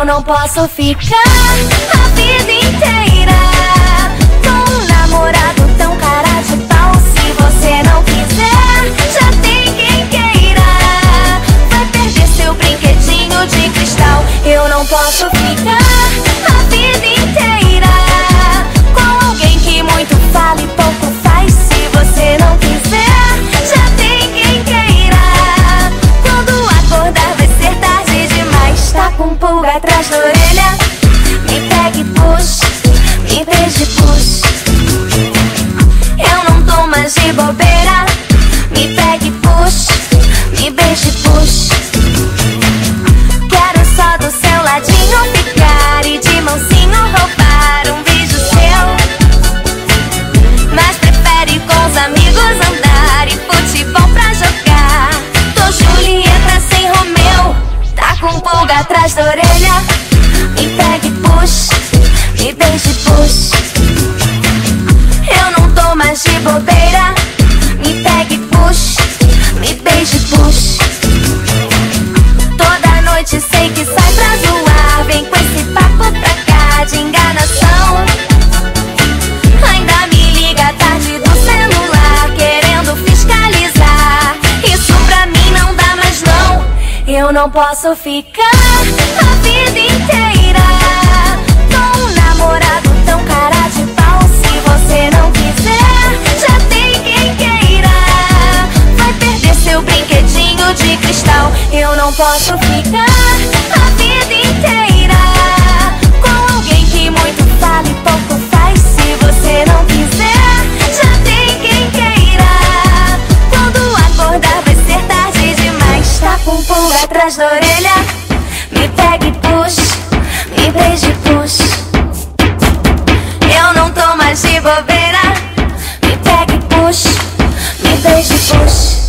Eu não posso ficar a vida inteira com um namorado tão cara de pau. Se você não quiser, já tem quem queira. Vai perder seu brinquedinho de cristal. Eu não posso ficar a vida inteira com alguém que muito fala e pouco faz. Se você não quiser, já tem quem queira. Quando acordar vai ser tarde demais. Tá com pulga atrás da orelha, me pega e puxa, me beija e puxa. Eu não tô mais de bobeira, me pega e puxa, me beija e puxa. Quero só do seu ladinho ficar e de mansinho roubar um beijo seu. Mas prefere com os amigos andar e futebol pra jogar. Tô Julieta sem Romeu, tá com pulga atrás da orelha, me pega e puxa, me beija e puxa. Eu não tô mais de bobeira, me pega e puxa, me beija e puxa. Toda noite sei que sai pra zoar, vem com esse papo pra cá de enganação. Ainda me liga à tarde do celular, querendo fiscalizar. Isso pra mim não dá mais não. Eu não posso ficar a vida inteira com um namorado tão cara de pau. Se você não quiser, já tem quem queira. Vai perder seu brinquedinho de cristal. Eu não posso ficar a vida inteira com alguém que muito fala e pouco faz. Se você não quiser, já tem quem queira. Quando acordar vai ser tarde demais. Tá com pulga atrás da orelha, me pega e puxa, me beija e puxa. Eu não tô mais de bobeira, me pega e puxa, me beija e puxa.